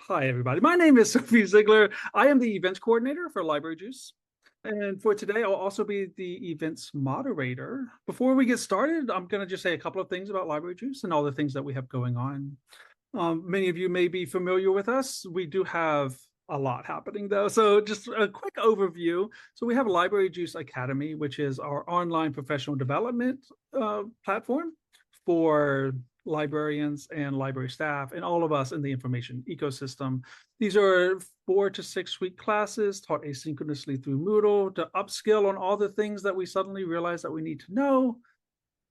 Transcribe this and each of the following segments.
Hi, everybody. My name is Sophie Ziegler. I am the events coordinator for Library Juice. And for today, I'll also be the events moderator. Before we get started, I'm going to just say a couple of things about Library Juice and all the things that we have going on. Many of you may be familiar with us. We do have a lot happening, though. So just a quick overview. So we have Library Juice Academy, which is our online professional development platform for librarians and library staff and all of us in the information ecosystem. These are 4 to 6 week classes taught asynchronously through Moodle to upskill on all the things that we suddenly realize that we need to know,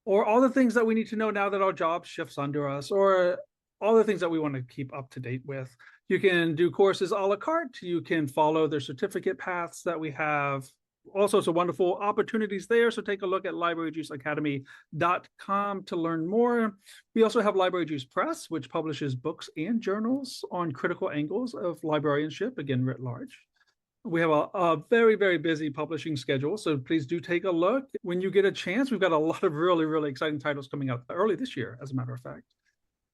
or all the things that we need to know now that our job shifts under us, or all the things that we want to keep up to date with. You can do courses a la carte. You can follow the certificate paths that we have. All sorts of wonderful opportunities there. So take a look at libraryjuiceacademy.com to learn more. We also have Library Juice Press, which publishes books and journals on critical angles of librarianship, again, writ large. We have a very, very busy publishing schedule, so please do take a look. When you get a chance, we've got a lot of really, really exciting titles coming out early this year, as a matter of fact.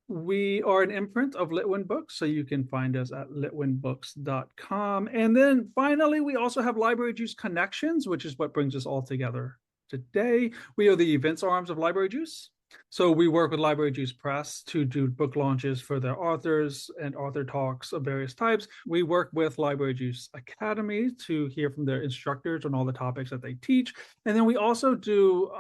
We are an imprint of Litwin Books, so you can find us at litwinbooks.com. And then finally, we also have Library Juice Connections, which is what brings us all together today. We are the events arms of Library Juice. So we work with Library Juice Press to do book launches for their authors and author talks of various types. We work with Library Juice Academy to hear from their instructors on all the topics that they teach. And then we also do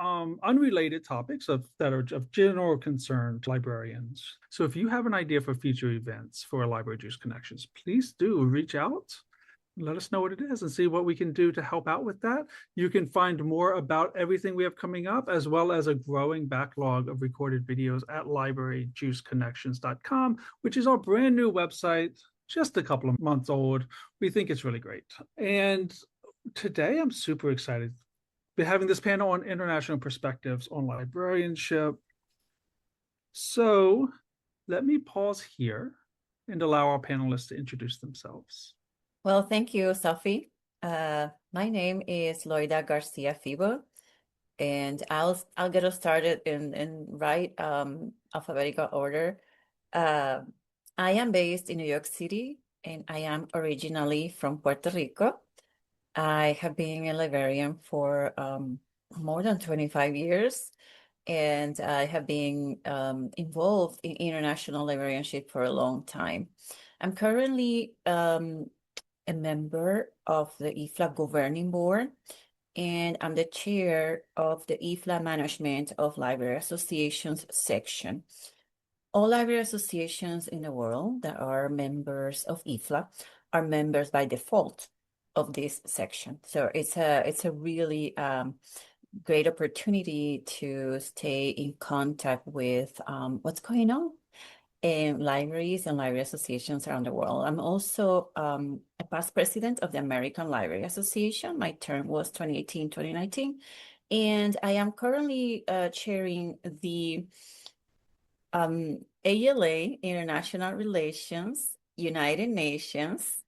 unrelated topics that are of general concern to librarians. So if you have an idea for future events for Library Juice Connections, please do reach out. Let us know what it is and see what we can do to help out with that. You can find more about everything we have coming up, as well as a growing backlog of recorded videos at libraryjuiceconnections.com, which is our brand new website, just a couple of months old. We think it's really great. And today I'm super excited. We're having this panel on international perspectives on librarianship. So let me pause here and allow our panelists to introduce themselves. Well, thank you, Sophie. My name is Loida Garcia-Febo, and I'll get us started in right alphabetical order. I am based in New York City, and I am originally from Puerto Rico. I have been a librarian for more than 25 years, and I have been involved in international librarianship for a long time. I'm currently a member of the IFLA governing board, and I'm the chair of the IFLA Management of Library Associations section. All library associations in the world that are members of IFLA are members by default of this section. So it's a really great opportunity to stay in contact with what's going on in libraries and library associations around the world. I'm also a past president of the American Library Association. My term was 2018-2019. And I am currently chairing the ALA International Relations, United Nations,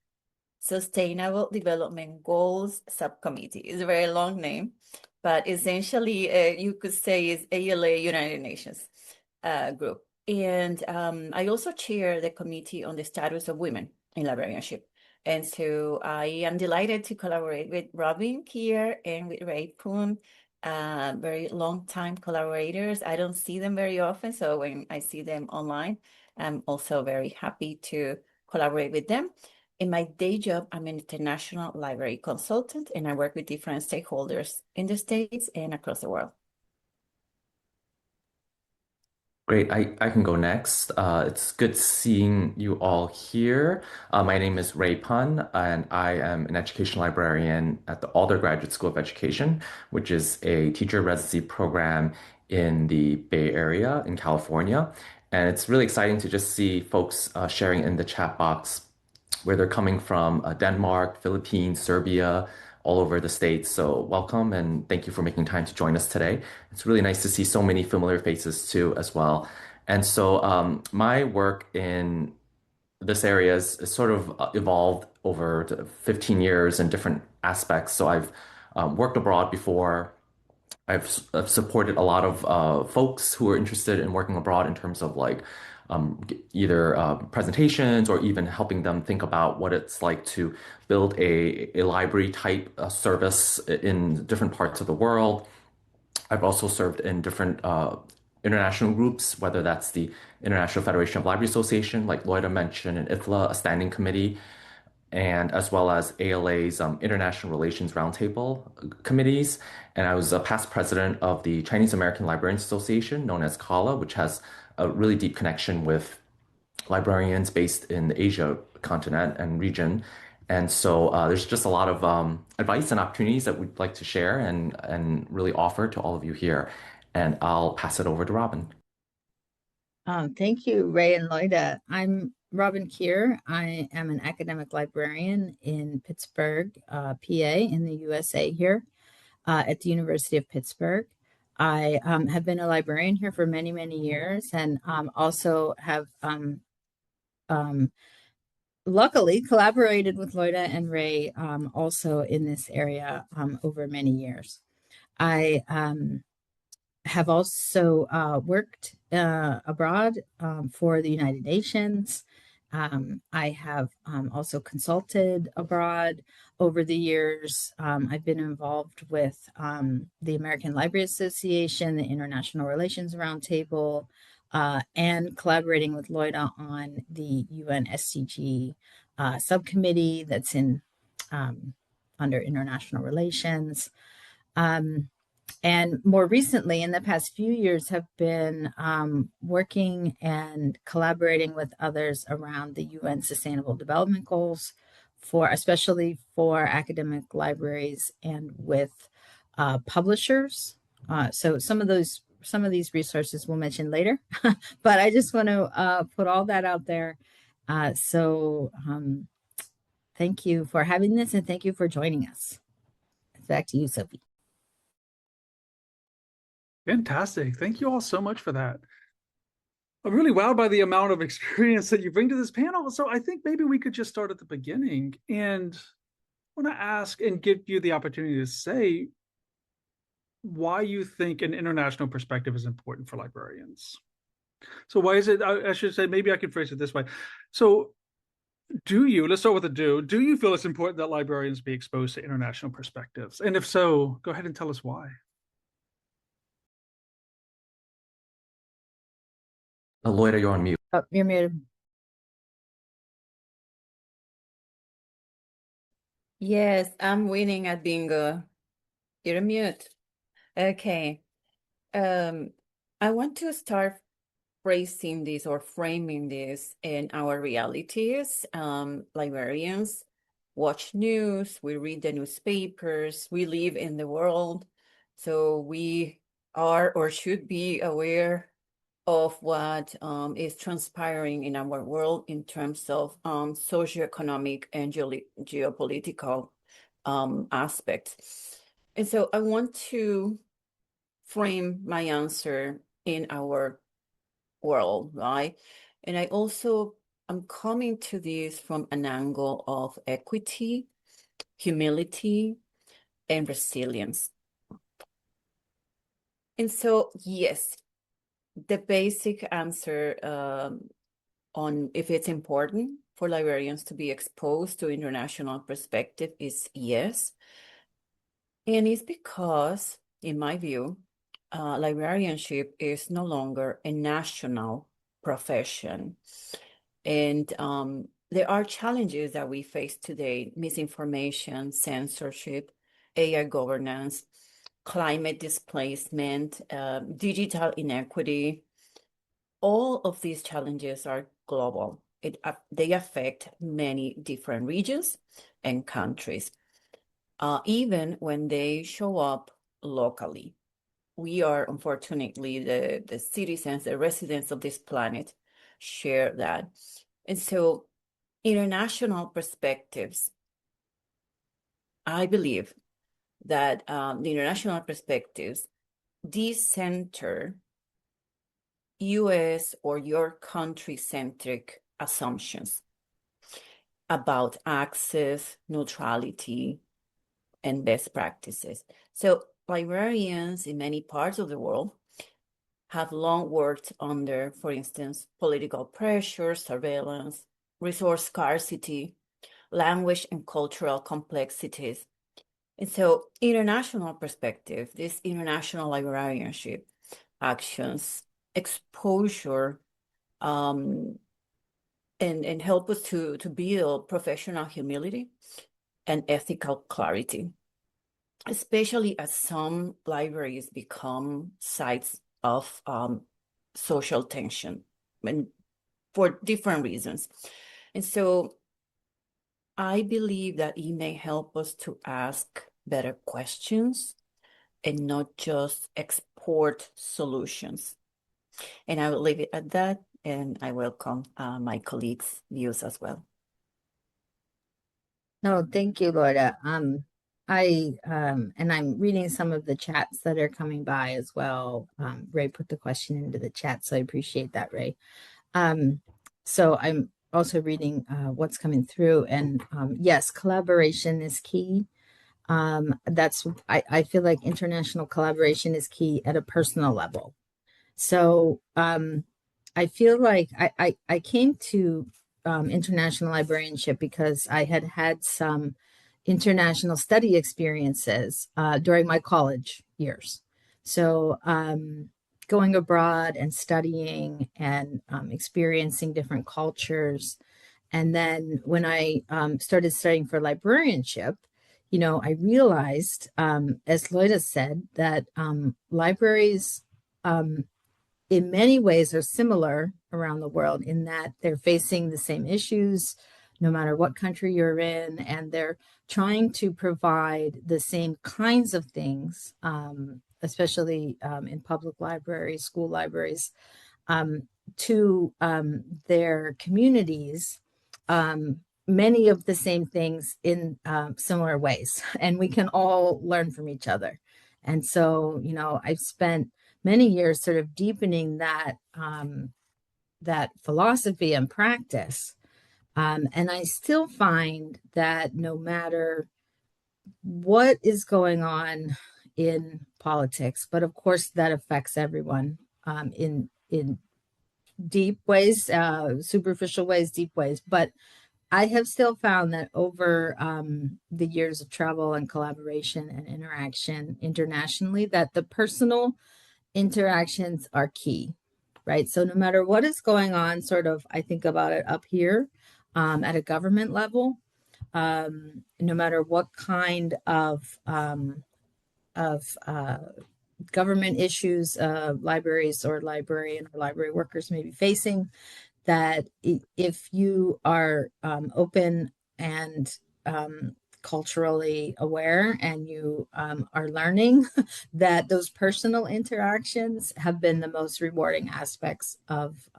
Sustainable Development Goals Subcommittee. It's a very long name, but essentially you could say it's ALA United Nations group. And I also chair the Committee on the Status of Women in Librarianship. And so I am delighted to collaborate with Robin here and with Ray Poon, very long-time collaborators. I don't see them very often, so when I see them online, I'm also very happy to collaborate with them. In my day job, I'm an international library consultant, and I work with different stakeholders in the States and across the world. Great, I can go next. It's good seeing you all here. My name is Ray Pun, and I am an education librarian at the Alder Graduate School of Education, which is a teacher residency program in the Bay Area in California. And it's really exciting to just see folks sharing in the chat box where they're coming from, Denmark, Philippines, Serbia, all over the States. So welcome and thank you for making time to join us today. It's really nice to see so many familiar faces too as well. And so my work in this area is sort of evolved over 15 years in different aspects. So I've worked abroad before. I've supported a lot of folks who are interested in working abroad in terms of like either presentations or even helping them think about what it's like to build a library type service in different parts of the world. I've also served in different international groups, whether that's the International Federation of Library Association, like Loida mentioned, and IFLA, a standing committee, and as well as ALA's International Relations Roundtable committees. And I was a past president of the Chinese American Librarians Association, known as CALA, which has a really deep connection with librarians based in the Asia continent and region. And so there's just a lot of advice and opportunities that we'd like to share and really offer to all of you here. And I'll pass it over to Robin. Thank you, Ray and Loida. I'm Robin Keir. I am an academic librarian in Pittsburgh, PA, in the USA here at the University of Pittsburgh. I have been a librarian here for many, many years, and also have luckily collaborated with Loida and Ray also in this area over many years. I have also worked abroad for the United Nations. I have also consulted abroad over the years. I've been involved with the American Library Association, the International Relations Roundtable, and collaborating with Loida on the UN SDG subcommittee that's in under international relations. And more recently, in the past few years, have been working and collaborating with others around the UN Sustainable Development Goals, especially for academic libraries and with publishers. So some of these resources we'll mention later, but I just want to put all that out there. Thank you for having this, and thank you for joining us. Back to you, Sophie. Fantastic. Thank you all so much for that. I'm really wowed by the amount of experience that you bring to this panel. So I think maybe we could just start at the beginning, and I want to ask and give you the opportunity to say why you think an international perspective is important for librarians. So why is it, I should say, maybe I could phrase it this way. So let's start with the do you feel it's important that librarians be exposed to international perspectives? And if so, go ahead and tell us why. Loida, you're on mute. Oh, you're muted. Yes, I'm winning at bingo. You're on mute. Okay. I want to start phrasing this or framing this in our realities. Librarians watch news, we read the newspapers, we live in the world. So we are or should be aware of what is transpiring in our world in terms of socioeconomic and geopolitical aspects. And so I want to frame my answer in our world, right? And I'm coming to this from an angle of equity, humility, and resilience. And so, yes, the basic answer on if it's important for librarians to be exposed to international perspective is yes. And it's because, in my view, librarianship is no longer a national profession. And there are challenges that we face today: misinformation, censorship, AI governance, climate displacement, digital inequity. All of these challenges are global. They affect many different regions and countries, even when they show up locally. We are, unfortunately, the citizens, the residents of this planet share that. And so international perspectives, I believe that the international perspectives decenter US or your country-centric assumptions about access, neutrality, and best practices. So librarians in many parts of the world have long worked under, for instance, political pressure, surveillance, resource scarcity, language and cultural complexities. And so, international perspective, this international librarianship actions, exposure, and help us to build professional humility and ethical clarity, especially as some libraries become sites of social tension and for different reasons. And so I believe that it may help us to ask better questions and not just export solutions. And I will leave it at that, and I welcome my colleagues' views as well. No, thank you, Loida. And I'm reading some of the chats that are coming by as well. Ray put the question into the chat, so I appreciate that, Ray. So I'm also reading what's coming through, and yes, collaboration is key. I feel like international collaboration is key at a personal level. So I feel like I came to international librarianship because I had some international study experiences during my college years. So going abroad and studying and experiencing different cultures. And then when I started studying for librarianship, I realized, as Loida said, that libraries in many ways are similar around the world in that they're facing the same issues no matter what country you're in, and they're trying to provide the same kinds of things, especially in public libraries, school libraries, to their communities, many of the same things in similar ways, and we can all learn from each other. And so, I've spent many years sort of deepening that that philosophy and practice. And I still find that no matter what is going on in politics, but of course that affects everyone in deep ways, superficial ways, deep ways. But I have still found that over the years of travel and collaboration and interaction internationally, that the personal interactions are key, right? So no matter what is going on, sort of, I think about it up here at a government level, no matter what kind of government issues libraries or librarian or library workers may be facing, that if you are open and culturally aware and you are learning, that those personal interactions have been the most rewarding aspects of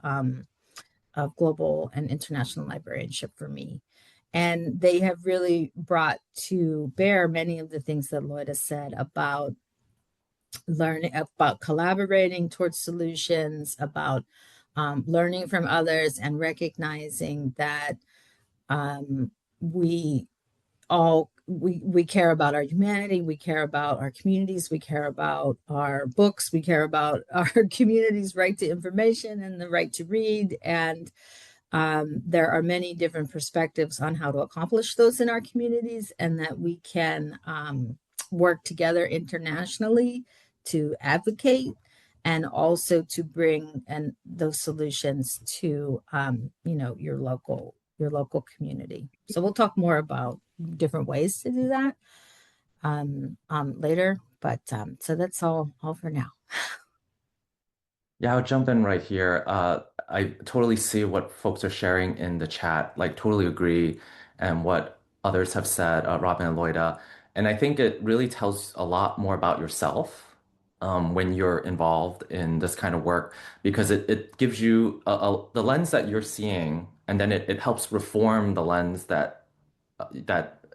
global and international librarianship for me. And they have really brought to bear many of the things that Loida said about learning, about collaborating towards solutions, about learning from others, and recognizing that we care about our humanity, we care about our communities, we care about our books, we care about our community's right to information and the right to read. And there are many different perspectives on how to accomplish those in our communities, and that we can work together internationally to advocate and also to bring those solutions to your local community. So we'll talk more about different ways to do that later, but so that's all for now. Yeah, I'll jump in right here. I totally see what folks are sharing in the chat, like totally agree, and what others have said, Robin and Loida. And I think it really tells a lot more about yourself when you're involved in this kind of work, because it gives you the lens that you're seeing, and then it helps reform the lens that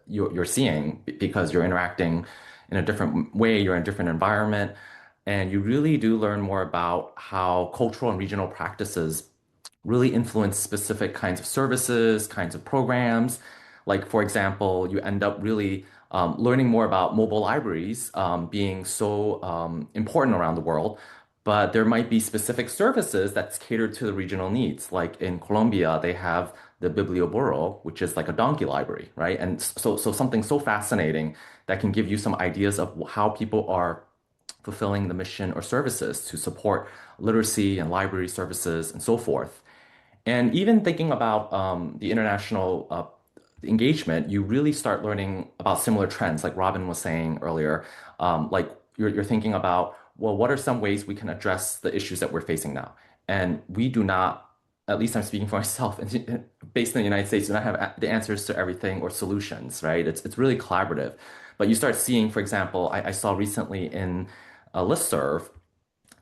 you're seeing, because you're interacting in a different way, you're in a different environment. And you really do learn more about how cultural and regional practices really influence specific kinds of services, kinds of programs. Like, for example, you end up really learning more about mobile libraries being so important around the world, but there might be specific services that's catered to the regional needs. Like in Colombia, they have the Biblioburo, which is like a donkey library, right? And so something so fascinating that can give you some ideas of how people are fulfilling the mission or services to support literacy and library services and so forth. And even thinking about the international engagement, you really start learning about similar trends, like Robin was saying earlier. Like you're thinking about, well, what are some ways we can address the issues that we're facing now? And we do not, at least I'm speaking for myself, based in the United States, do not have the answers to everything or solutions, right? It's really collaborative. But you start seeing, for example, I saw recently in a listserv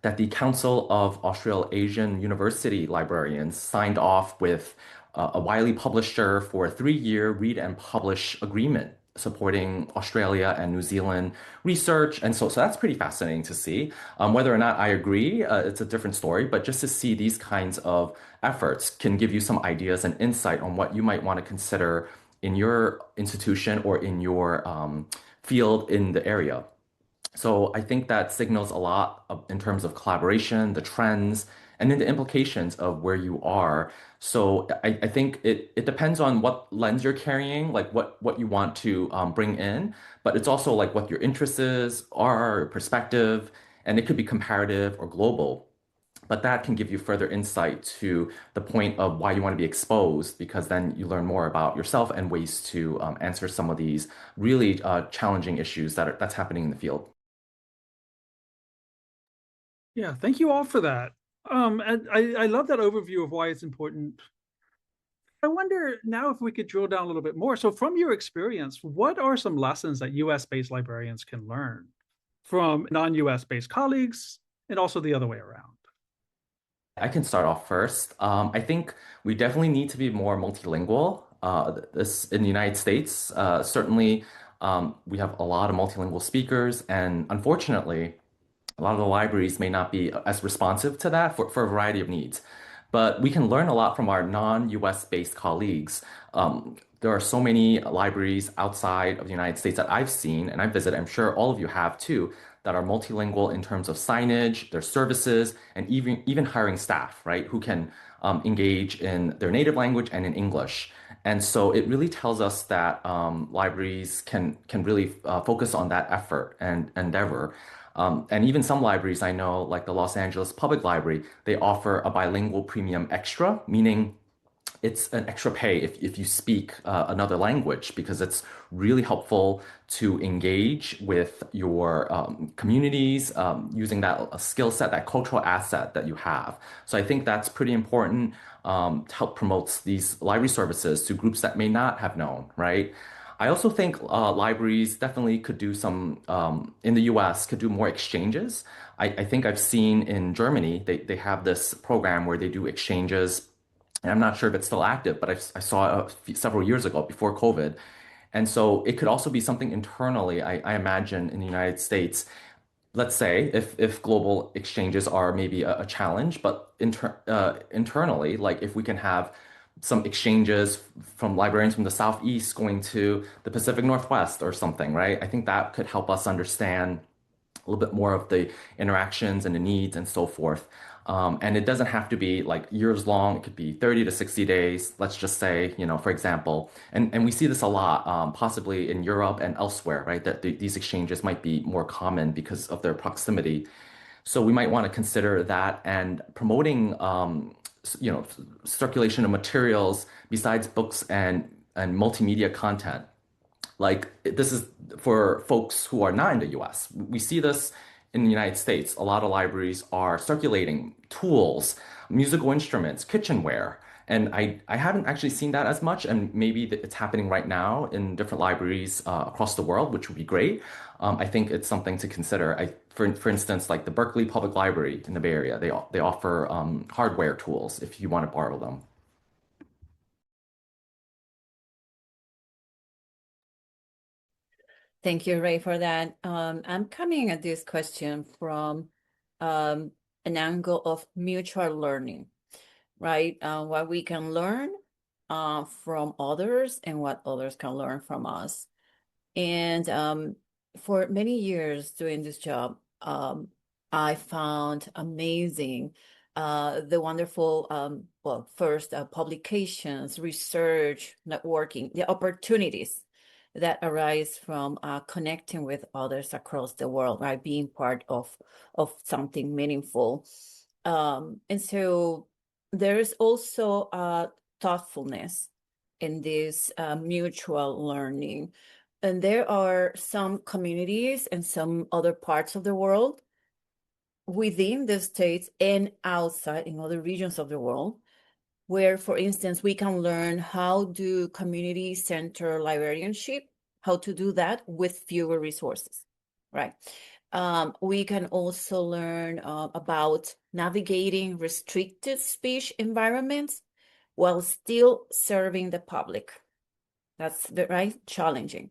that the Council of Australasian University Librarians signed off with a Wiley publisher for a 3-year read and publish agreement supporting Australia and New Zealand research. And so that's pretty fascinating to see. Whether or not I agree, it's a different story, but just to see these kinds of efforts can give you some ideas and insight on what you might want to consider in your institution or in your field in the area. So I think that signals a lot in terms of collaboration, the trends, and then the implications of where you are. So I think it depends on what lens you're carrying, like what you want to bring in, but it's also like what your interests are, your perspective, and it could be comparative or global. But that can give you further insight to the point of why you want to be exposed, because then you learn more about yourself and ways to answer some of these really challenging issues that's happening in the field. Yeah, thank you all for that. And I love that overview of why it's important. I wonder now if we could drill down a little bit more. So from your experience, what are some lessons that US-based librarians can learn from non-US based colleagues and also the other way around? I can start off first. I think we definitely need to be more multilingual. This in the United States, certainly we have a lot of multilingual speakers, and unfortunately, a lot of the libraries may not be as responsive to that for a variety of needs. But we can learn a lot from our non-US based colleagues. There are so many libraries outside of the United States that I've seen and I've visited, I'm sure all of you have too, that are multilingual in terms of signage, their services, and even hiring staff, right, who can engage in their native language and in English. And so it really tells us that libraries can really focus on that effort and endeavor. And even some libraries I know, like the Los Angeles Public Library, they offer a bilingual premium extra, meaning it's an extra pay if you speak another language, because it's really helpful to engage with your communities using that skill set, that cultural asset that you have. So I think that's pretty important to help promote these library services to groups that may not have known, right? I also think libraries definitely could do some, in the US, could do more exchanges. I think I've seen in Germany, they have this program where they do exchanges, and I'm not sure if it's still active, but I saw it several years ago before COVID. And so it could also be something internally, I imagine, in the United States. Let's say if global exchanges are maybe a challenge, but internally, like if we can have some exchanges from librarians from the Southeast going to the Pacific Northwest or something, right? I think that could help us understand a little bit more of the interactions and the needs and so forth. And it doesn't have to be like years long. It could be 30 to 60 days, let's just say, for example. And we see this a lot, possibly in Europe and elsewhere, right? That these exchanges might be more common because of their proximity. So we might want to consider that and promoting, circulation of materials besides books and multimedia content. Like this is for folks who are not in the US. We see this in the United States. A lot of libraries are circulating tools, musical instruments, kitchenware. And I haven't actually seen that as much, and maybe it's happening right now in different libraries across the world, which would be great. I think it's something to consider. For instance, like the Berkeley Public Library in the Bay Area, they offer hardware tools if you want to borrow them. Thank you, Ray, for that. I'm coming at this question from an angle of mutual learning, right? What we can learn from others and what others can learn from us. And for many years doing this job, I found amazing the wonderful, well, first publications, research, networking, the opportunities that arise from connecting with others across the world, right? Being part of something meaningful. And so there's also thoughtfulness in this mutual learning. And there are some communities and some other parts of the world within the States and outside in other regions of the world, where, for instance, we can learn how do community-centered librarianship, how to do that with fewer resources, right? We can also learn about navigating restricted speech environments while still serving the public. That's right, challenging.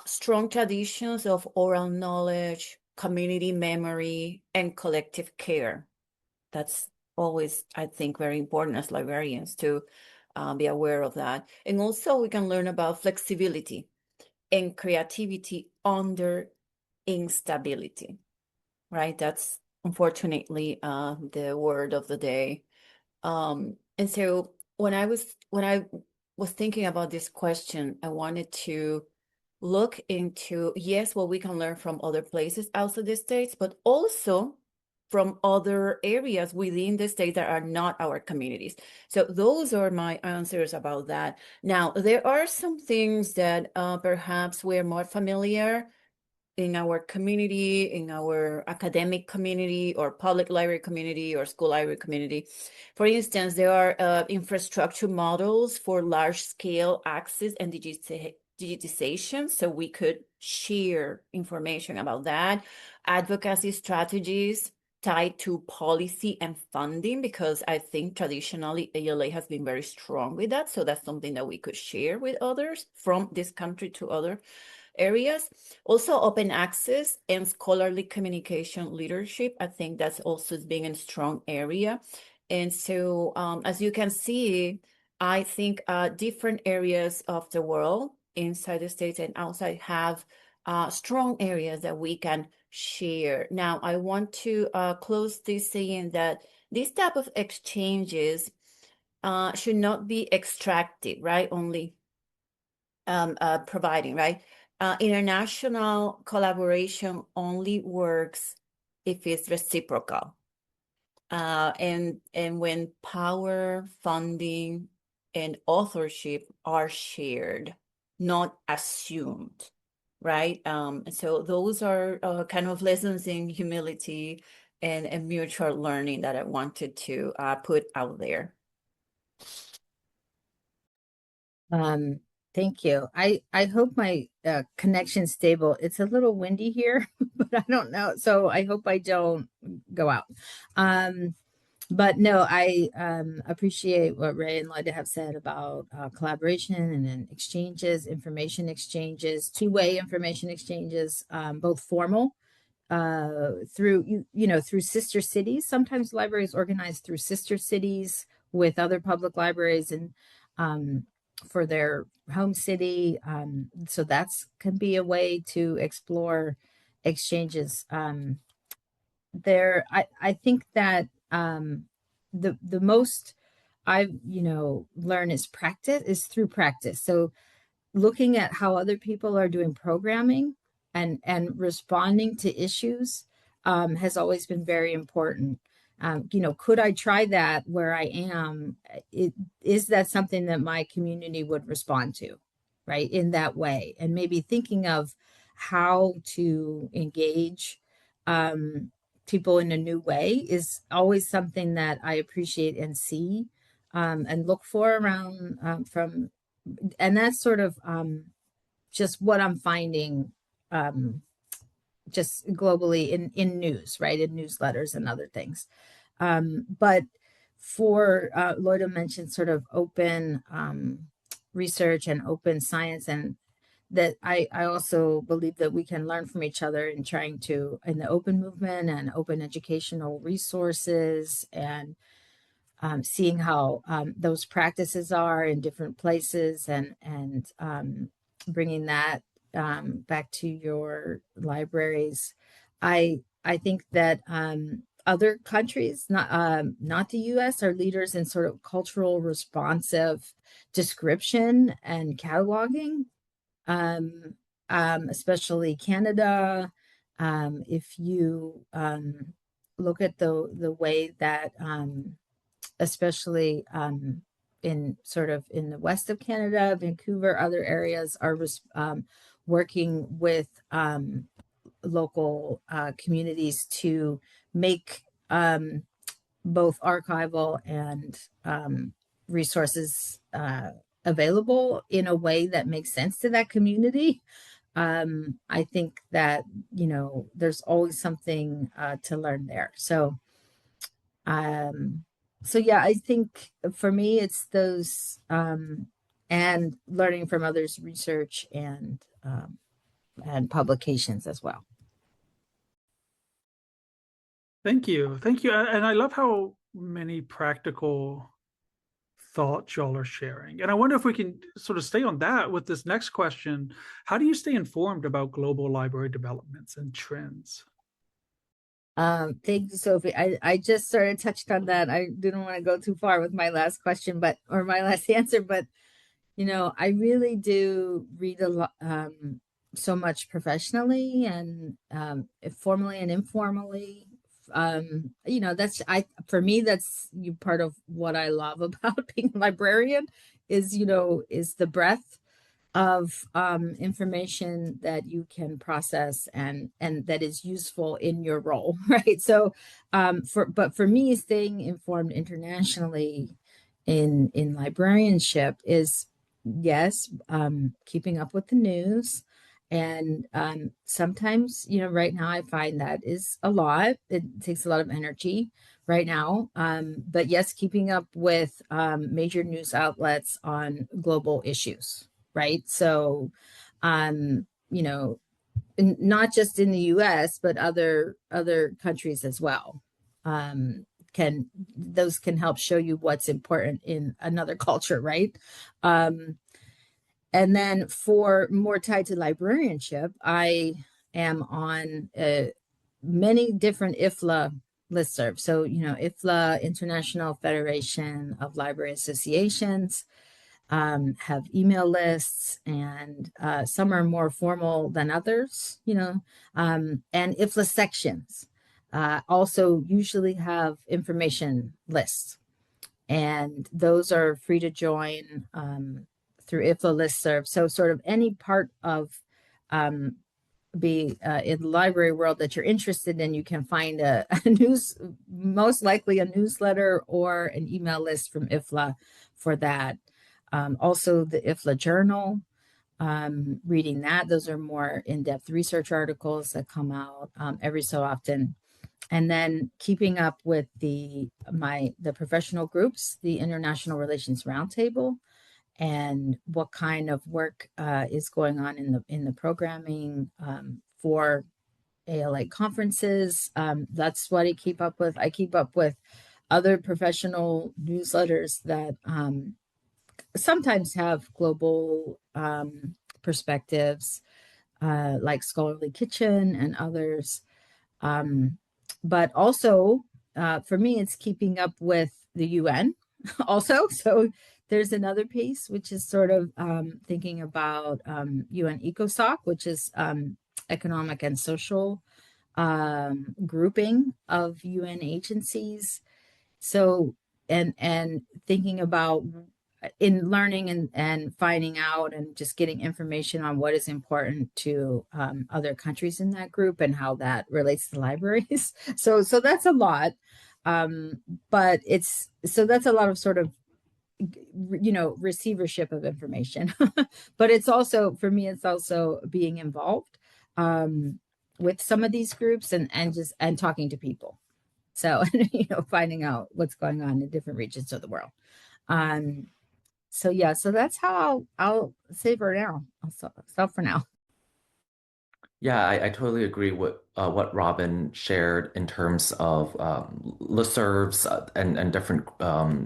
Strong traditions of oral knowledge, community memory, and collective care. That's always, I think, very important as librarians to be aware of that. And also we can learn about flexibility and creativity under instability, right? That's unfortunately the word of the day. And so when I was thinking about this question, I wanted to look into, yes, what we can learn from other places outside the States, but also from other areas within the States that are not our communities. So those are my answers about that. Now, there are some things that perhaps we're more familiar in our community, in our academic community or public library community or school library community. For instance, there are infrastructure models for large-scale access and digitization, so we could share information about that. Advocacy strategies tied to policy and funding, because I think traditionally ALA has been very strong with that. So that's something that we could share with others from this country to other areas. Also open access and scholarly communication leadership. I think that's also being a strong area. And so as you can see, I think different areas of the world inside the States and outside have strong areas that we can share. Now, I want to close this saying that this type of exchanges should not be extractive, right? Only providing, right? International collaboration only works if it's reciprocal. And when power, funding, and authorship are shared, not assumed, right? So those are kind of lessons in humility and mutual learning that I wanted to put out there. Thank you. I hope my connection's stable. It's a little windy here, but I don't know. So I hope I don't go out. But no, I appreciate what Ray and Loida have said about collaboration and then exchanges, information exchanges, two-way information exchanges, both formal through through sister cities. Sometimes libraries organize through sister cities with other public libraries and for their home city. So that's can be a way to explore exchanges. I think that the most I learn is through practice. So looking at how other people are doing programming and responding to issues has always been very important. Could I try that where I am? Is that something that my community would respond to, right, in that way? And maybe thinking of how to engage people in a new way is always something that I appreciate and see and look for around and that's sort of just what I'm finding just globally in news, right? In newsletters and other things. But for Loida mentioned sort of open research and open science, and that I also believe that we can learn from each other in the open movement and open educational resources and seeing how those practices are in different places and bringing that back to your libraries. I I think that other countries, not the US, are leaders in sort of cultural responsive description and cataloging, especially Canada. If you look at the way that, especially in the west of Canada, Vancouver, other areas are working with local communities to make both archival and resources available in a way that makes sense to that community. I think that, there's always something to learn there. So yeah, I think for me, it's those and learning from others' research and publications as well. Thank you. Thank you. And I love how many practical thoughts y'all are sharing. And I wonder if we can sort of stay on that with this next question. How do you stay informed about global library developments and trends? Thank you, Sophie. I just sort of touched on that. I didn't want to go too far with my last question, or my last answer, but I really do read a lot, so much professionally and formally and informally. For me, that's part of what I love about being a librarian is the breadth of information that you can process and that is useful in your role, right? So for me, staying informed internationally in librarianship is, yes, keeping up with the news. And sometimes, right now I find that is a lot. It takes a lot of energy right now. But yes, keeping up with major news outlets on global issues, right? So, not just in the US, but other countries as well. Those can help show you what's important in another culture, right? And then for more tied to librarianship, I am on many different IFLA listservs. So, IFLA, International Federation of Library Associations, have email lists, and some are more formal than others, and IFLA sections also usually have information lists. And those are free to join through IFLA listserv. So sort of any part of in the library world that you're interested in, you can find a most likely a newsletter or an email list from IFLA for that. Also the IFLA journal, reading that. Those are more in-depth research articles that come out every so often. And then keeping up with the professional groups, the International Relations Roundtable, and what kind of work is going on in the programming for ALA conferences. That's what I keep up with. I keep up with other professional newsletters that sometimes have global perspectives, like Scholarly Kitchen and others. But also, for me, it's keeping up with the UN also. So there's another piece, which is sort of thinking about UN ECOSOC, which is economic and social grouping of UN agencies. So, and thinking about in learning and finding out and just getting information on what is important to other countries in that group and how that relates to libraries. So that's a lot, but that's a lot of sort of receivership of information. But it's also, for me, it's also being involved with some of these groups and talking to people. So finding out what's going on in different regions of the world. So yeah, so that's how I'll say for now. I'll stop for now. Yeah, I totally agree with what Robin shared in terms of listservs and different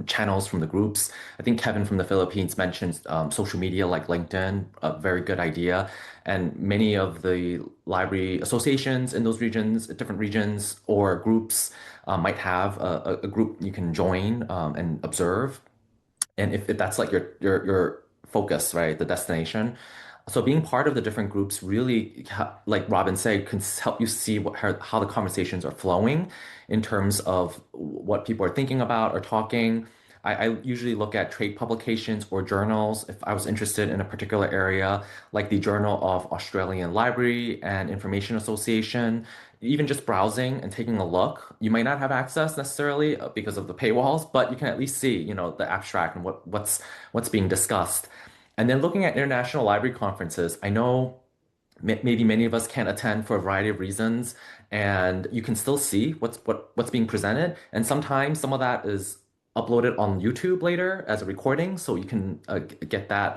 channels from the groups. I think Kevin from the Philippines mentioned social media like LinkedIn, a very good idea. And many of the library associations in those regions, different regions or groups, might have a group you can join and observe. And if that's like your focus, right, the destination. So being part of the different groups really, like Robin said, can help you see how the conversations are flowing in terms of what people are thinking about or talking. I usually look at trade publications or journals if I was interested in a particular area, like the Journal of Australian Library and Information Association. Even just browsing and taking a look, you might not have access necessarily because of the paywalls, but you can at least see, the abstract and what's being discussed. And then looking at international library conferences, I know maybe many of us can't attend for a variety of reasons, and you can still see what's being presented. And sometimes some of that is uploaded on YouTube later as a recording, so you can get that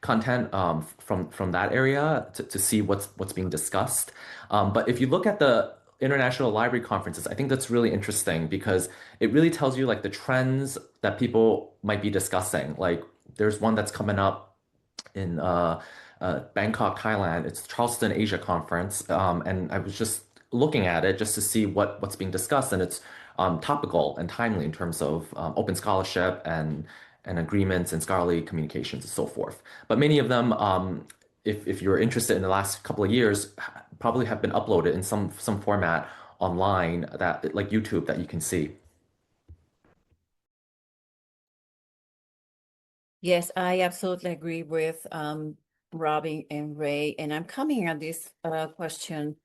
content from that area to see what's being discussed. But if you look at the international library conferences, I think that's really interesting because it really tells you like the trends that people might be discussing. Like there's one that's coming up in Bangkok, Thailand. It's Charleston Asia Conference, and I was just looking at it just to see what's being discussed, and it's topical and timely in terms of open scholarship and agreements and scholarly communications and so forth. But many of them, if you're interested in the last couple of years, probably have been uploaded in some format online that like YouTube that you can see. Yes, I absolutely agree with Robin and Ray. And I'm coming at this question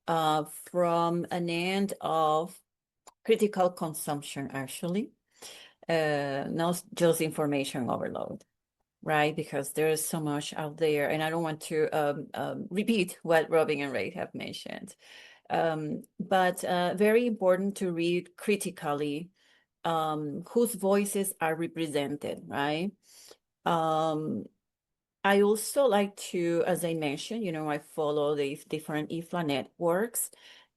from an end of critical consumption, actually, not just information overload, right? Because there is so much out there, and I don't want to repeat what Robin and Ray have mentioned. But very important to read critically whose voices are represented, right? I also like to, as I mentioned, I follow the different IFLA networks.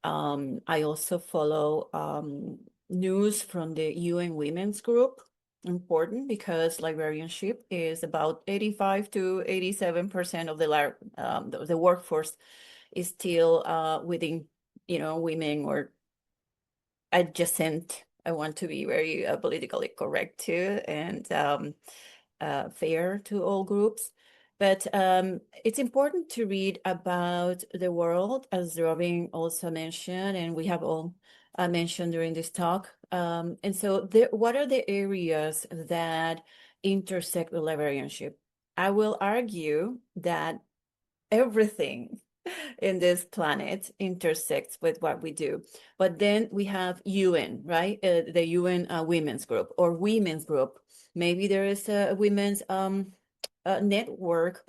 I also follow news from the UN Women's Group. Important because librarianship is about 85 to 87% of the workforce is still within, women or adjacent. I want to be very politically correct too, and fair to all groups. But it's important to read about the world, as Robin also mentioned, and we have all mentioned during this talk. And so what are the areas that intersect with librarianship? I will argue that everything in this planet intersects with what we do. But then we have UN, right? The UN Women's Group or Women's Group. Maybe there is a women's network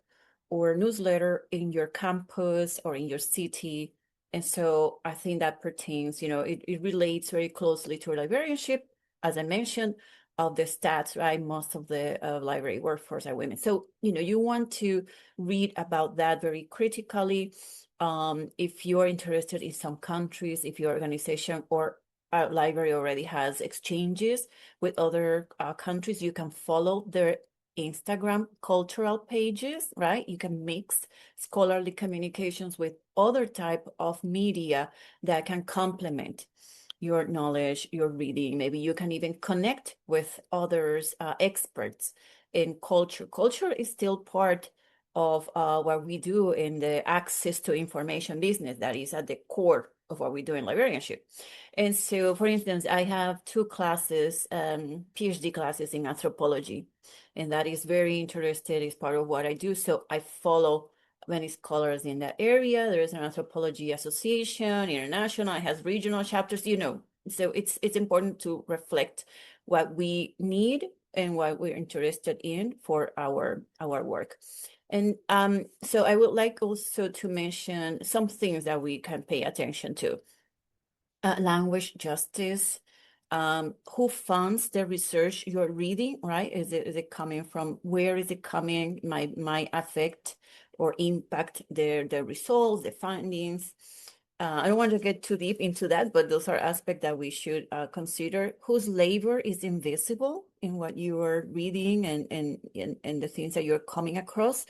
or newsletter in your campus or in your city. And so I think that pertains, it relates very closely to librarianship, as I mentioned, of the stats, right? Most of the library workforce are women. So, you want to read about that very critically. If you're interested in some countries, if your organization or library already has exchanges with other countries, you can follow their Instagram cultural pages, right? You can mix scholarly communications with other type of media that can complement your knowledge, your reading. Maybe you can even connect with others, experts in culture. Culture is still part of what we do in the access to information business. That is at the core of what we do in librarianship. And so, for instance, I have 2 classes, PhD classes in anthropology, and that is very interested, is part of what I do. So I follow many scholars in that area. There is an anthropology association, international, it has regional chapters, So it's important to reflect what we need and what we're interested in for our work. And so I would like also to mention some things that we can pay attention to. Language justice, who funds the research you're reading, right? Is it coming from, where is it coming? Might affect or impact their results, the findings. I don't want to get too deep into that, but those are aspects that we should consider. Whose labor is invisible in what you are reading and the things that you're coming across.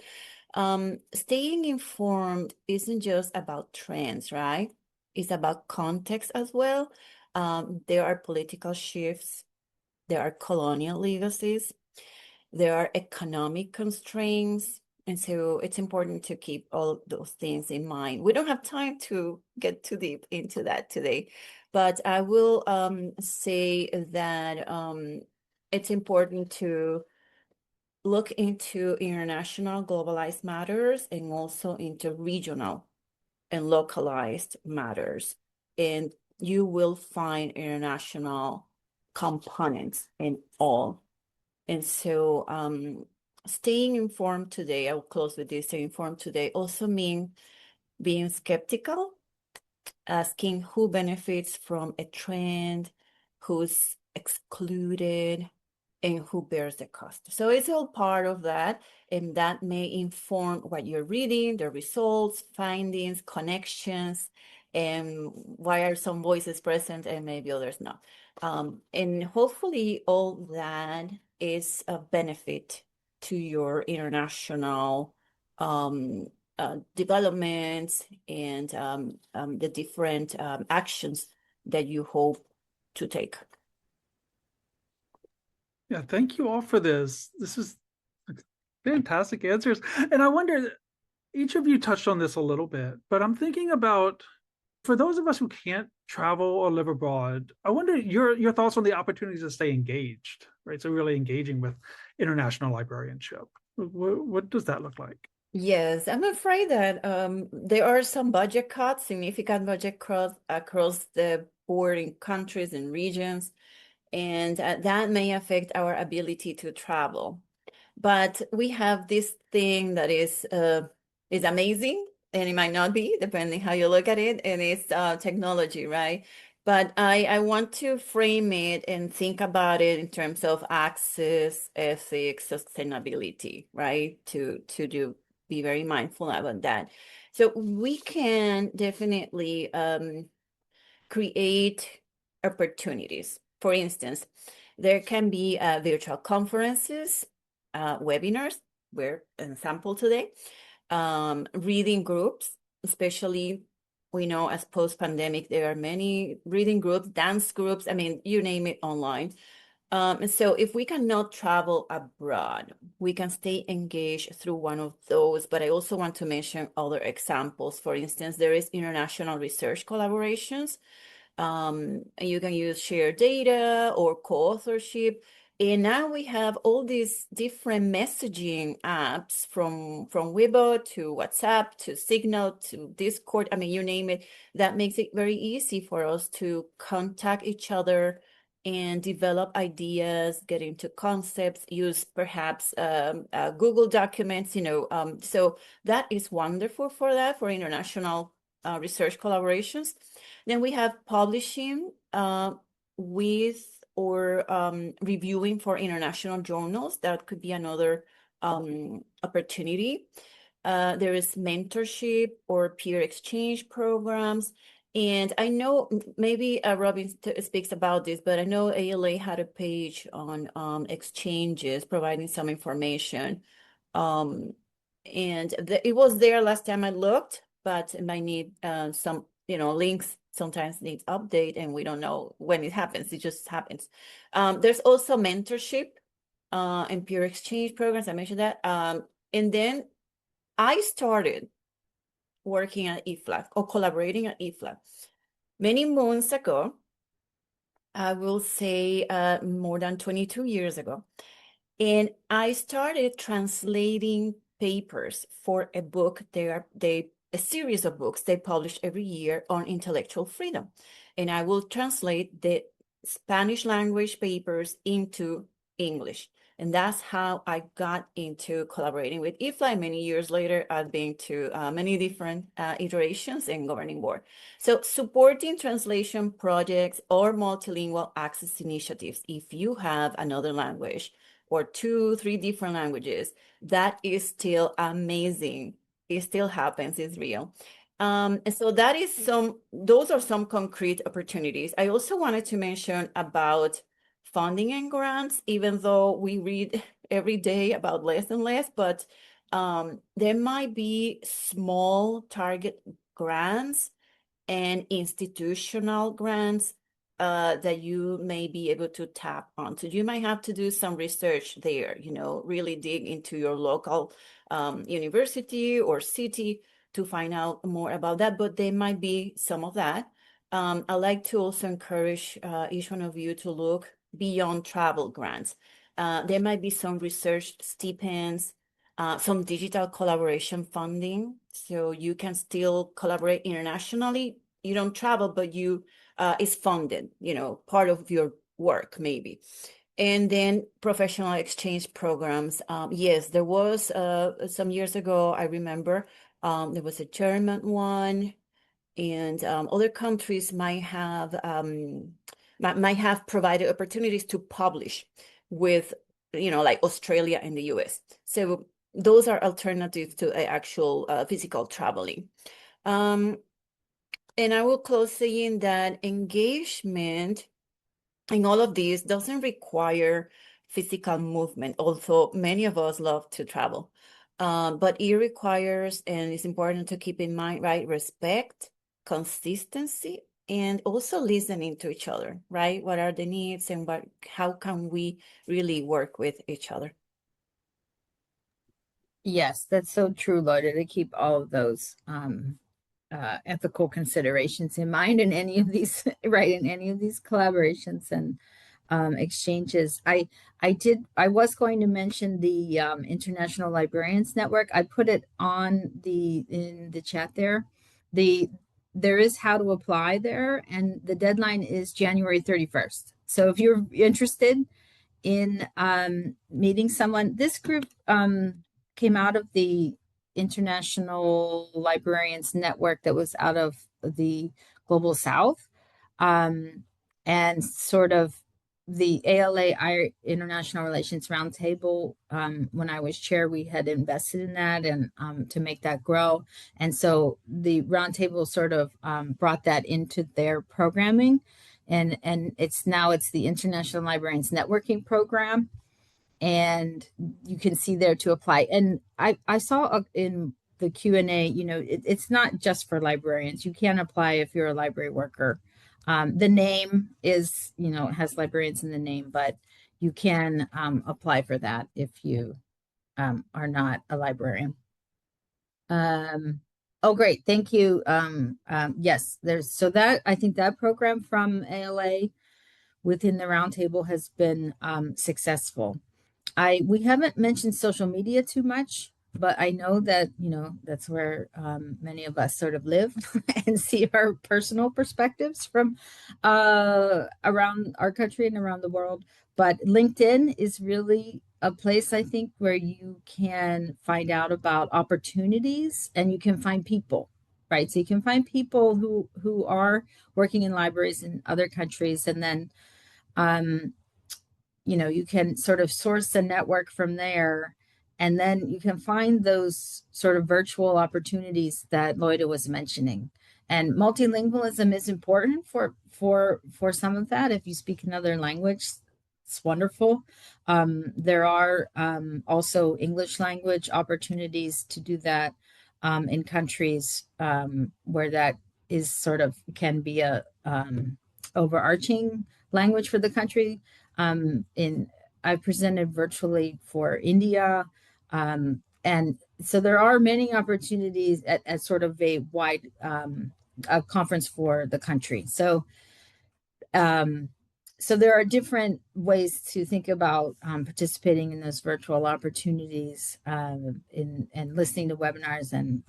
Staying informed isn't just about trends, right? It's about context as well. There are political shifts, there are colonial legacies, there are economic constraints. And so it's important to keep all those things in mind. We don't have time to get too deep into that today, but I will say that it's important to look into international globalized matters and also into regional and localized matters. And you will find international components in all. And so staying informed today, I will close with this, staying informed today also means being skeptical, asking who benefits from a trend, who's excluded, and who bears the cost. So it's all part of that, and that may inform what you're reading, the results, findings, connections, and why are some voices present and maybe others not. And hopefully all that is a benefit to your international developments and the different actions that you hope to take. Yeah, thank you all for this. This is fantastic answers. And I wonder, each of you touched on this a little bit, but I'm thinking about, for those of us who can't travel or live abroad, I wonder your thoughts on the opportunities to stay engaged, right? So really engaging with international librarianship. What does that look like? Yes, I'm afraid that there are some budget cuts, significant budget cuts across the board in countries and regions, and that may affect our ability to travel. But we have this thing that is amazing, and it might not be, depending how you look at it, and it's technology, right? But I want to frame it and think about it in terms of access, ethics, sustainability, right? To be very mindful about that. So we can definitely create opportunities. For instance, there can be virtual conferences, webinars, we're an example today, reading groups, especially we know as post-pandemic, there are many reading groups, dance groups, I mean, you name it online. So if we cannot travel abroad, we can stay engaged through one of those, but I also want to mention other examples. For instance, there is international research collaborations. And you can use shared data or co-authorship. And now we have all these different messaging apps from Weibo to WhatsApp to Signal to Discord. I mean, you name it. That makes it very easy for us to contact each other and develop ideas, get into concepts, use perhaps Google Documents, so that is wonderful for that, for international research collaborations. Then we have publishing with or reviewing for international journals. That could be another opportunity. There is mentorship or peer exchange programs. And I know maybe Robin speaks about this, but I know ALA had a page on exchanges, providing some information. And it was there last time I looked, but it might need some, links sometimes need update, and we don't know when it happens. It just happens. There's also mentorship and peer exchange programs. I mentioned that. And then I started working at IFLA or collaborating at IFLA many months ago. I will say more than 22 years ago. And I started translating papers for a book. A series of books they publish every year on intellectual freedom. And I will translate the Spanish language papers into English. And that's how I got into collaborating with IFLA. Many years later, I've been to many different iterations and governing board. So supporting translation projects or multilingual access initiatives, if you have another language or 2, 3 different languages, that is still amazing It still happens, it's real. And so that is those are some concrete opportunities. I also wanted to mention about funding and grants, even though we read every day about less and less, but there might be small target grants and institutional grants that you may be able to tap on. So you might have to do some research there, really dig into your local university or city to find out more about that, but there might be some of that. I'd like to also encourage each one of you to look beyond travel grants. There might be some research stipends, some digital collaboration funding, so you can still collaborate internationally. You don't travel, but you is funded, part of your work maybe. And then professional exchange programs. Yes, there was some years ago, I remember, there was a German one, and other countries might have provided opportunities to publish with, like Australia and the US. So those are alternatives to actual physical traveling. And I will close saying that engagement in all of these doesn't require physical movement, although many of us love to travel. But it requires, and it's important to keep in mind, right, respect, consistency, and also listening to each other, right? What are the needs and how can we really work with each other? Yes, that's so true, Loida, to keep all of those ethical considerations in mind in any of these, right, in any of these collaborations and exchanges. I was going to mention the International Librarians Network. I put it in the chat there. There is how to apply there, and the deadline is January 31st. So if you're interested in meeting someone, this group came out of the International Librarians Network that was out of the Global South, and sort of the ALA International Relations Roundtable. When I was chair, we had invested in that and to make that grow, and so the roundtable sort of brought that into their programming, and it's the International Librarians Networking Program. And you can see there to apply. And I saw in the Q&A, it's not just for librarians. You can apply if you're a library worker. The name is, has librarians in the name, but you can apply for that if you are not a librarian. Oh, great. Thank you. Yes, I think that program from ALA within the roundtable has been successful. We haven't mentioned social media too much, but I know that, that's where many of us sort of live and see our personal perspectives from around our country and around the world. But LinkedIn is really a place, I think, where you can find out about opportunities and you can find people, right? So you can find people who are working in libraries in other countries, and then you can sort of source a network from there, and then you can find those sort of virtual opportunities that Loida was mentioning. And multilingualism is important for some of that. If you speak another language, it's wonderful. There are also English language opportunities to do that in countries where that is sort of can be a overarching language for the country. I presented virtually for India, and so there are many opportunities at sort of a wide a conference for the country. So there are different ways to think about participating in those virtual opportunities, and listening to webinars and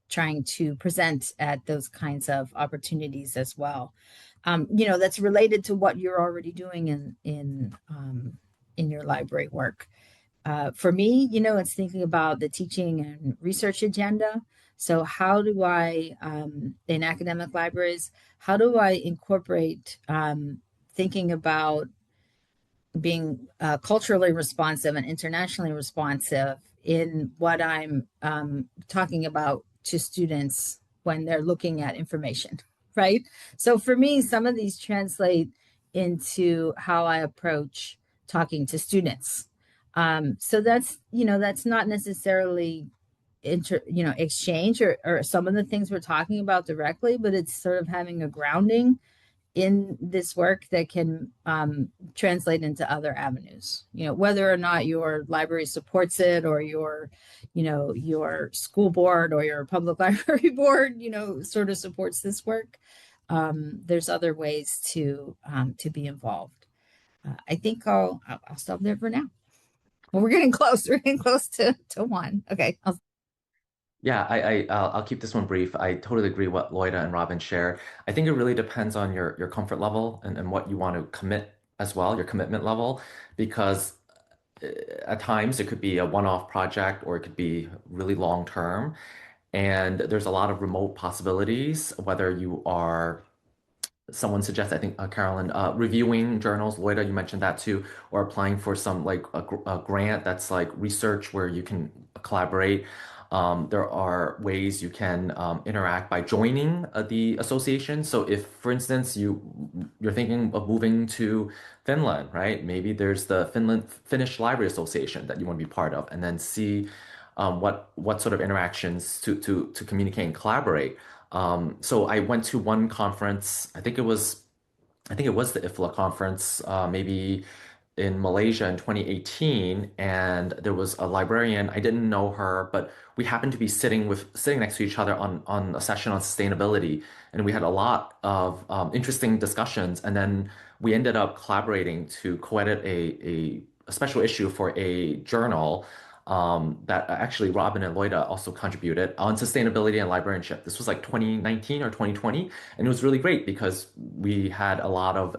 trying to present at those kinds of opportunities as well. That's related to what you're already doing in your library work. For me, it's thinking about the teaching and research agenda. So how do I, in academic libraries, how do I incorporate thinking about being culturally responsive and internationally responsive in what I'm talking about to students when they're looking at information, right? So for me, some of these translate into how I approach talking to students. So that's, that's not necessarily exchange or some of the things we're talking about directly, but it's sort of having a grounding in this work that can translate into other avenues, whether or not your library supports it, or your school board or your public library board, sort of supports this work. There's other ways to be involved. I think I'll stop there for now. Well, we're getting close. We're getting close to one. Okay. Yeah, I'll keep this one brief. I totally agree what Loida and Robin share. I think it really depends on your comfort level and what you want to commit as well, your commitment level, because at times it could be a one-off project or it could be really long term. And there's a lot of remote possibilities, whether you are someone suggests, I think, Carolyn, reviewing journals. Loida, you mentioned that too, or applying for some like a grant that's like research where you can collaborate. There are ways you can interact by joining the association. So if, for instance, you're thinking of moving to Finland, right? Maybe there's the Finnish Library Association that you want to be part of, and then see what sort of interactions to communicate and collaborate. So I went to one conference. I think it was the IFLA conference, maybe in Malaysia in 2018, and there was a librarian. I didn't know her, but we happened to be sitting next to each other on a session on sustainability, and we had a lot of interesting discussions. And then we ended up collaborating to co-edit a special issue for a journal that actually Robin and Loida also contributed on sustainability and librarianship. This was like 2019 or 2020, and it was really great because we had a lot of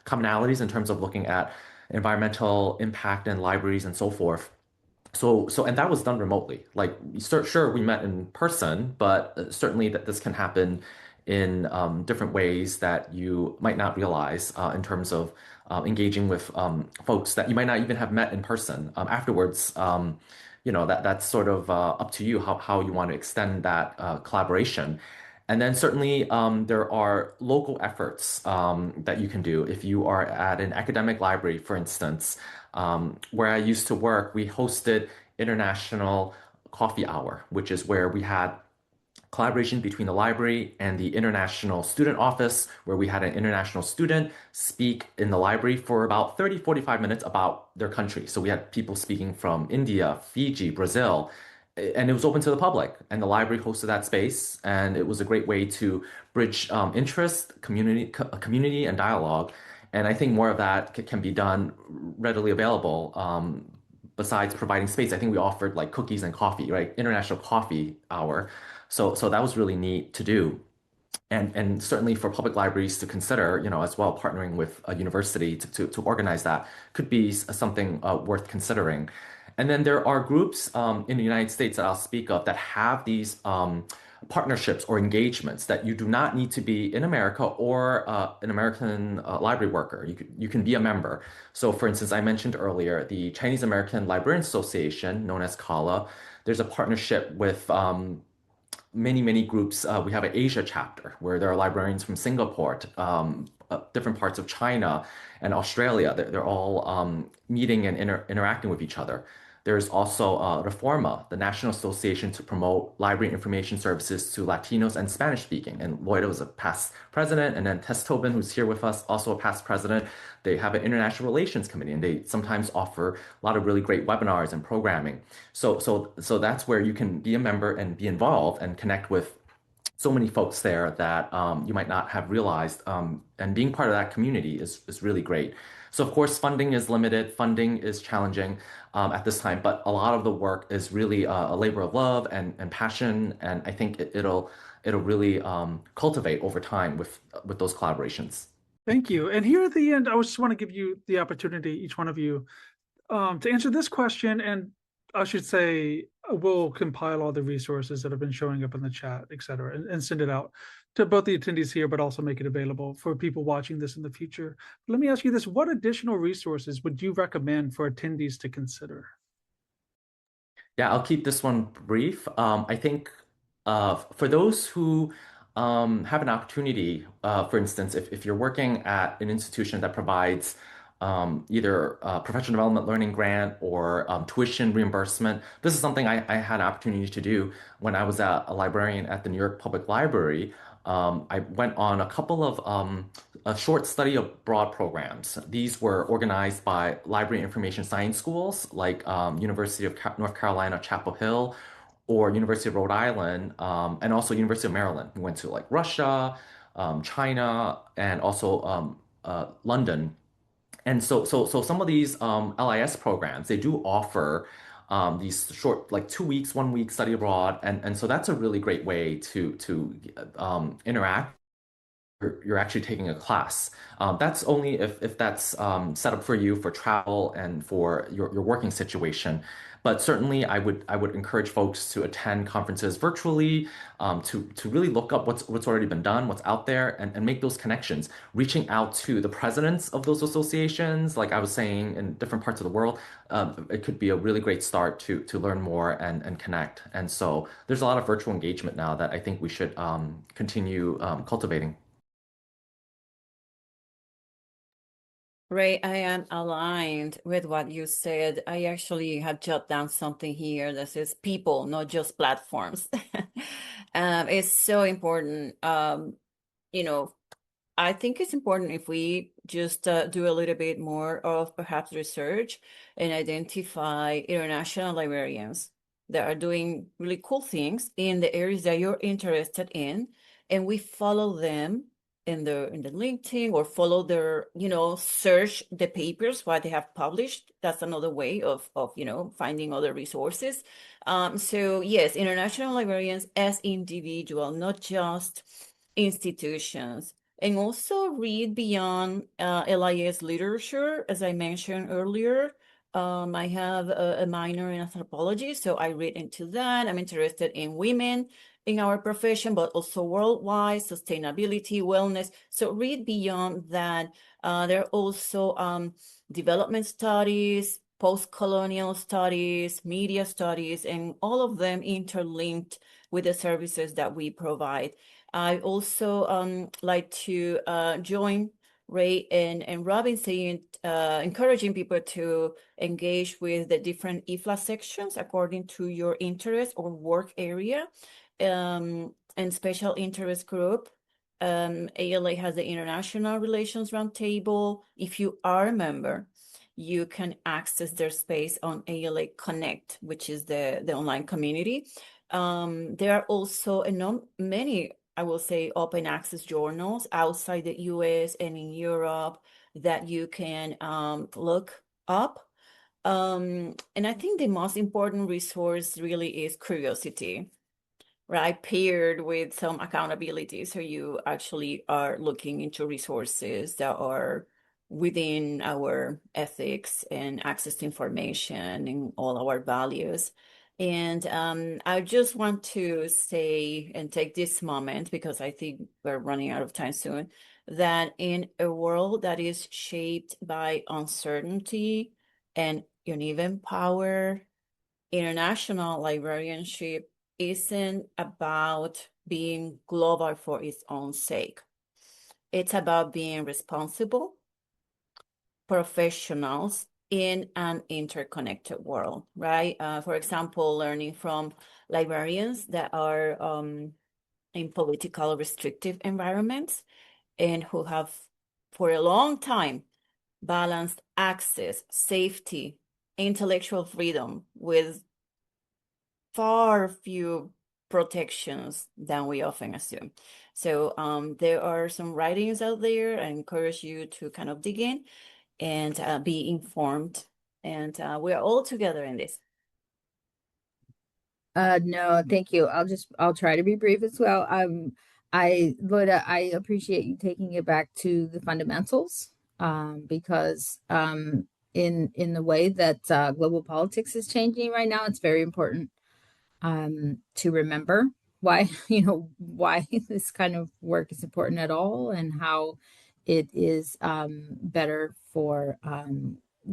commonalities in terms of looking at environmental impact in libraries and so forth. And that was done remotely. Like, sure, we met in person, but certainly that this can happen in different ways that you might not realize in terms of engaging with folks that you might not even have met in person afterwards. That's sort of up to you how you want to extend that collaboration. And then certainly there are local efforts that you can do. If you are at an academic library, for instance, where I used to work, we hosted International Coffee Hour, which is where we had collaboration between the library and the International Student Office, where we had an international student speak in the library for about 30-45 minutes about their country. So we had people speaking from India, Fiji, Brazil, and it was open to the public. And the library hosted that space, and it was a great way to bridge interest, community, and dialogue. And I think more of that can be done readily available. Besides providing space, I think we offered like cookies and coffee, right? International Coffee Hour. So that was really neat to do. And certainly for public libraries to consider, as well, partnering with a university to organize that could be something worth considering. And then there are groups in the United States that I'll speak of that have these partnerships or engagements that you do not need to be in America or an American library worker. You can be a member. So for instance, I mentioned earlier the Chinese American Librarian Association, known as CALA. There's a partnership with many groups. We have an Asia chapter where there are librarians from Singapore, different parts of China and Australia. They're all meeting and interacting with each other. There's also Reforma, the National Association to Promote Library Information Services to Latinos and Spanish speaking. And Loida was a past president, and then Tess Tobin, who's here with us, also a past president. They have an international relations committee, and they sometimes offer a lot of really great webinars and programming. So that's where you can be a member and be involved and connect with so many folks there that you might not have realized. And being part of that community is really great. So of course, funding is limited, funding is challenging at this time, but a lot of the work is really a labor of love and passion, and I think it'll really cultivate over time with those collaborations. Thank you. And here at the end, I just want to give you the opportunity, each one of you, to answer this question, and I should say we'll compile all the resources that have been showing up in the chat, et cetera, and send it out to both the attendees here, but also make it available for people watching this in the future. Let me ask you this: what additional resources would you recommend for attendees to consider? Yeah, I'll keep this one brief. I think for those who have an opportunity, for instance, if you're working at an institution that provides either a professional development learning grant or tuition reimbursement, this is something I had an opportunity to do when I was a librarian at the New York Public Library. I went on a couple of a short study abroad programs. These were organized by library information science schools like University of North Carolina, Chapel Hill, or University of Rhode Island, and also University of Maryland. We went to like Russia, China, and also London. And so some of these LIS programs, they do offer these short, like 2 weeks, 1 week study abroad, and so that's a really great way to interact. You're actually taking a class. That's only if that's set up for you for travel and for your working situation. But certainly, I would encourage folks to attend conferences virtually, to really look up what's already been done, what's out there, and make those connections. Reaching out to the presidents of those associations, like I was saying, in different parts of the world, it could be a really great start to learn more and connect. And so there's a lot of virtual engagement now that I think we should continue cultivating. Ray, I am aligned with what you said. I actually have jotted down something here that says people, not just platforms. It's so important. You know, I think it's important if we just do a little bit more of perhaps research and identify international librarians that are doing really cool things in the areas that you're interested in, and we follow them in the LinkedIn or follow their, search the papers, what they have published. That's another way of finding other resources. So yes, international librarians as individual, not just institutions. And also read beyond LIS literature, as I mentioned earlier. I have a minor in anthropology, so I read into that. I'm interested in women in our profession, but also worldwide, sustainability, wellness. So read beyond that. There are also development studies, post-colonial studies, media studies, and all of them interlinked with the services that we provide. I also like to join Ray and Robin saying, encouraging people to engage with the different IFLA sections according to your interest or work area, and special interest group. ALA has the International Relations Roundtable. If you are a member, you can access their space on ALA Connect, which is the online community. There are also many, I will say, open access journals outside the US and in Europe that you can look up. And I think the most important resource really is curiosity, right? Paired with some accountability. So you actually are looking into resources that are within our ethics and access to information and all our values. And I just want to say and take this moment, because I think we're running out of time soon, that in a world that is shaped by uncertainty and uneven power, international librarianship isn't about being global for its own sake. It's about being responsible professionals in an interconnected world, right? For example, learning from librarians that are in political restrictive environments and who have for a long time balanced access, safety, intellectual freedom with far few protections than we often assume. So there are some writings out there. I encourage you to kind of dig in and be informed. And we're all together in this. No, thank you. I'll try to be brief as well. Loida, I appreciate you taking it back to the fundamentals, because in the way that global politics is changing right now, it's very important to remember why why this kind of work is important at all, and how it is better for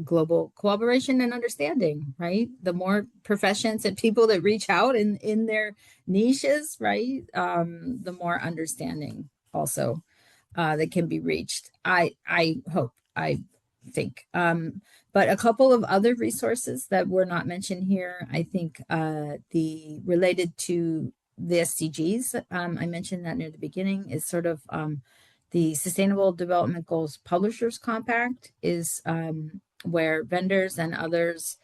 global cooperation and understanding, right? The more professions and people that reach out in their niches, right? The more understanding also that can be reached. I hope, I think. But a couple of other resources that were not mentioned here, I think the related to the SDGs, I mentioned that near the beginning, is sort of the Sustainable Development Goals Publishers Compact is where vendors and others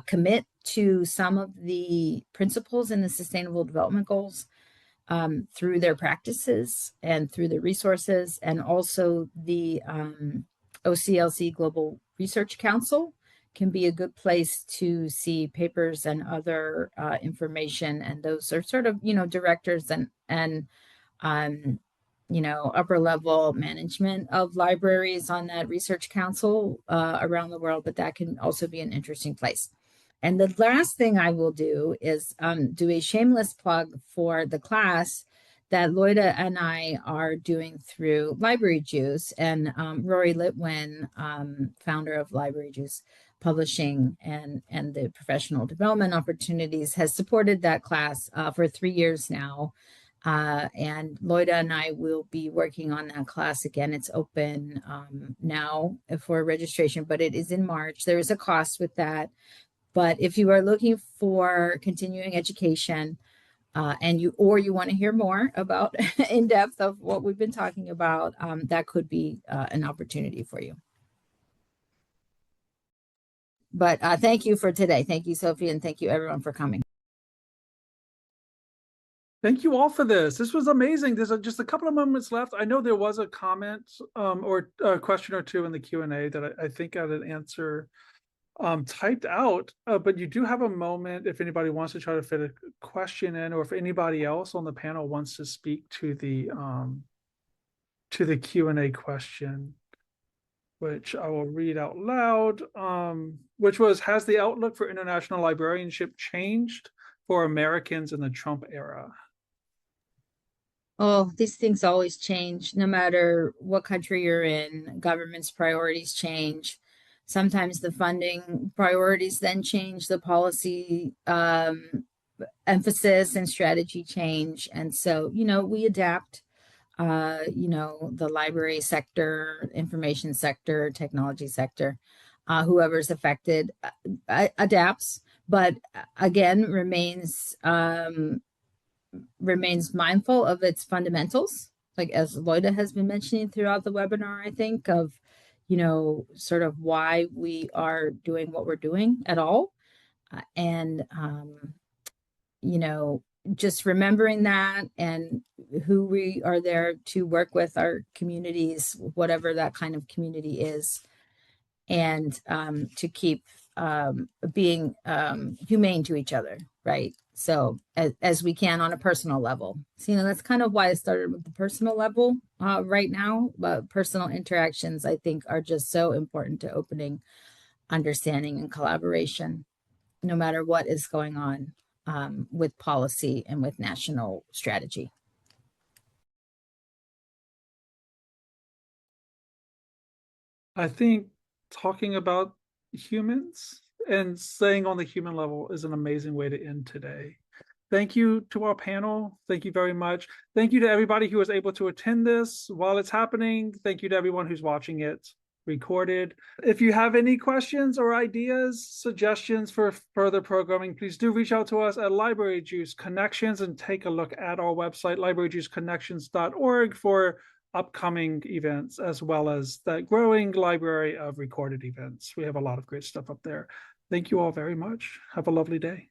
commit to some of the principles in the Sustainable Development Goals through their practices and through the resources, and also the OCLC Global Research Council can be a good place to see papers and other information. And those are sort of, directors and upper level management of libraries on that research council around the world, but that can also be an interesting place. And the last thing I will do is do a shameless plug for the class that Loida and I are doing through Library Juice, and Rory Litwin, founder of Library Juice Publishing and the professional development opportunities, has supported that class for 3 years now. And Loida and I will be working on that class again. It's open now for registration, but it is in March. There is a cost with that. But if you are looking for continuing education and you want to hear more about in depth of what we've been talking about, that could be an opportunity for you. But thank you for today. Thank you, Sophie, and thank you everyone for coming. Thank you all for this. This was amazing. There's just a couple of moments left. I know there was a comment or a question or two in the Q&A that I think I had an answer typed out, but you do have a moment if anybody wants to try to fit a question in, or if anybody else on the panel wants to speak to the Q&A question, which I will read out loud, which was, has the outlook for international librarianship changed for Americans in the Trump era? Oh, these things always change, no matter what country you're in. Government's priorities change. Sometimes the funding priorities then change, the policy emphasis and strategy change. And so, we adapt, the library sector, information sector, technology sector, whoever's affected adapts, but again, remains mindful of its fundamentals, like as Loida has been mentioning throughout the webinar, I think, of sort of why we are doing what we're doing at all. And, just remembering that and who we are there to work with, our communities, whatever that kind of community is, and to keep being humane to each other, right? So as we can on a personal level. So, that's kind of why I started with the personal level right now. But personal interactions, I think, are just so important to opening understanding and collaboration, no matter what is going on with policy and with national strategy. I think talking about humans and staying on the human level is an amazing way to end today. Thank you to our panel. Thank you very much. Thank you to everybody who was able to attend this while it's happening. Thank you to everyone who's watching it recorded. If you have any questions or ideas, suggestions for further programming, please do reach out to us at Library Juice Connections, and take a look at our website, libraryjuiceconnections.org, for upcoming events, as well as the growing library of recorded events. We have a lot of great stuff up there. Thank you all very much. Have a lovely day.